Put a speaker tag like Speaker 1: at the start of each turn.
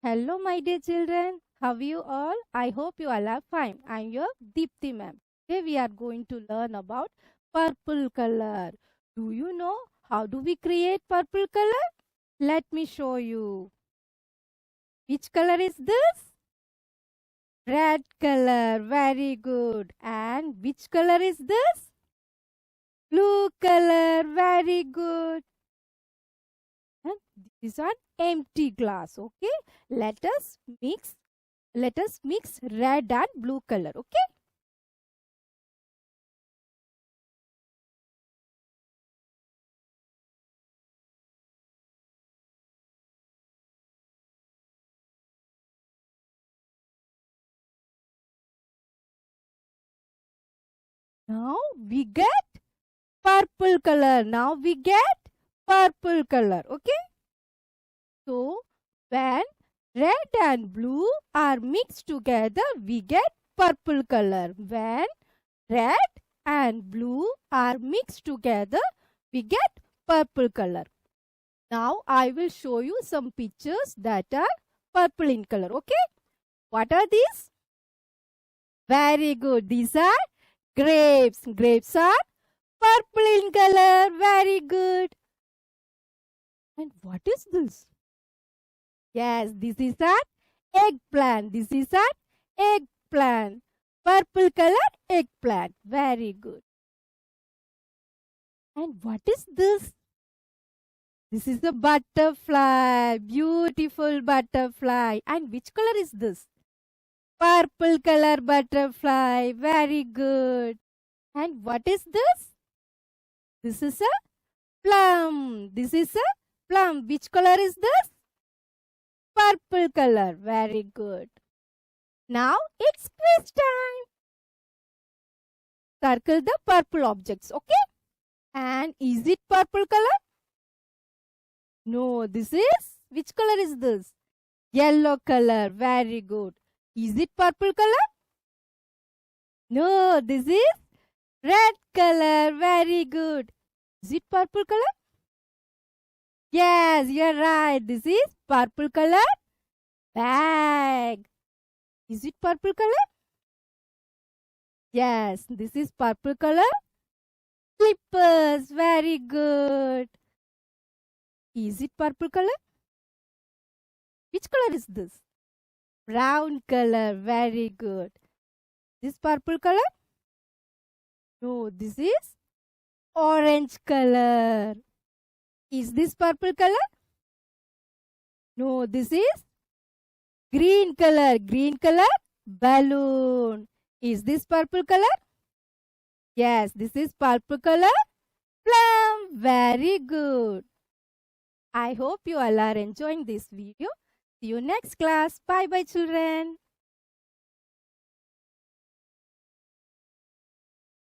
Speaker 1: Hello, my dear children. How are you all? I hope you all are fine. I'm your Deepthi ma'am. Today we are going to learn about purple color. Do you know how do we create purple color? Let me show you. Which color is this? Red color. Very good. And which color is this? Blue color. Very good. And this is an empty glass. Okay. Let us mix red and blue color. Okay. Now we get purple color. Now we get purple color. Okay. So when red and blue are mixed together, we get purple color. When red and blue are mixed together, we get purple color. Now I will show you some pictures that are purple in color. Okay. What are these? Very good. These are grapes. Grapes are purple in color. Very good. And what is this? Yes, this is an eggplant. This is an eggplant. Purple color eggplant. Very good. And what is this? This is a butterfly. Beautiful butterfly. And which color is this? Purple color butterfly. Very good. And what is this? This is a plum. This is a plum. Which color is this? Purple color. Very good. Now it's quiz time. Circle the purple objects. Okay. And is it purple color? No, this is, which color is this? Yellow color. Very good. Is it purple color? No, this is red color. Very good. Is it purple color? Yes, you're right. This is purple color bag. Is it purple color? Yes, this is purple color slippers. Very good. Is it purple color? Which color is this? Brown color. Very good. This purple color? No, this is orange color. Is this purple color? No, this is green color. Green color balloon. Is this purple color? Yes, this is purple color plum. Very good. I hope you all are enjoying this video. See you next class. Bye bye children.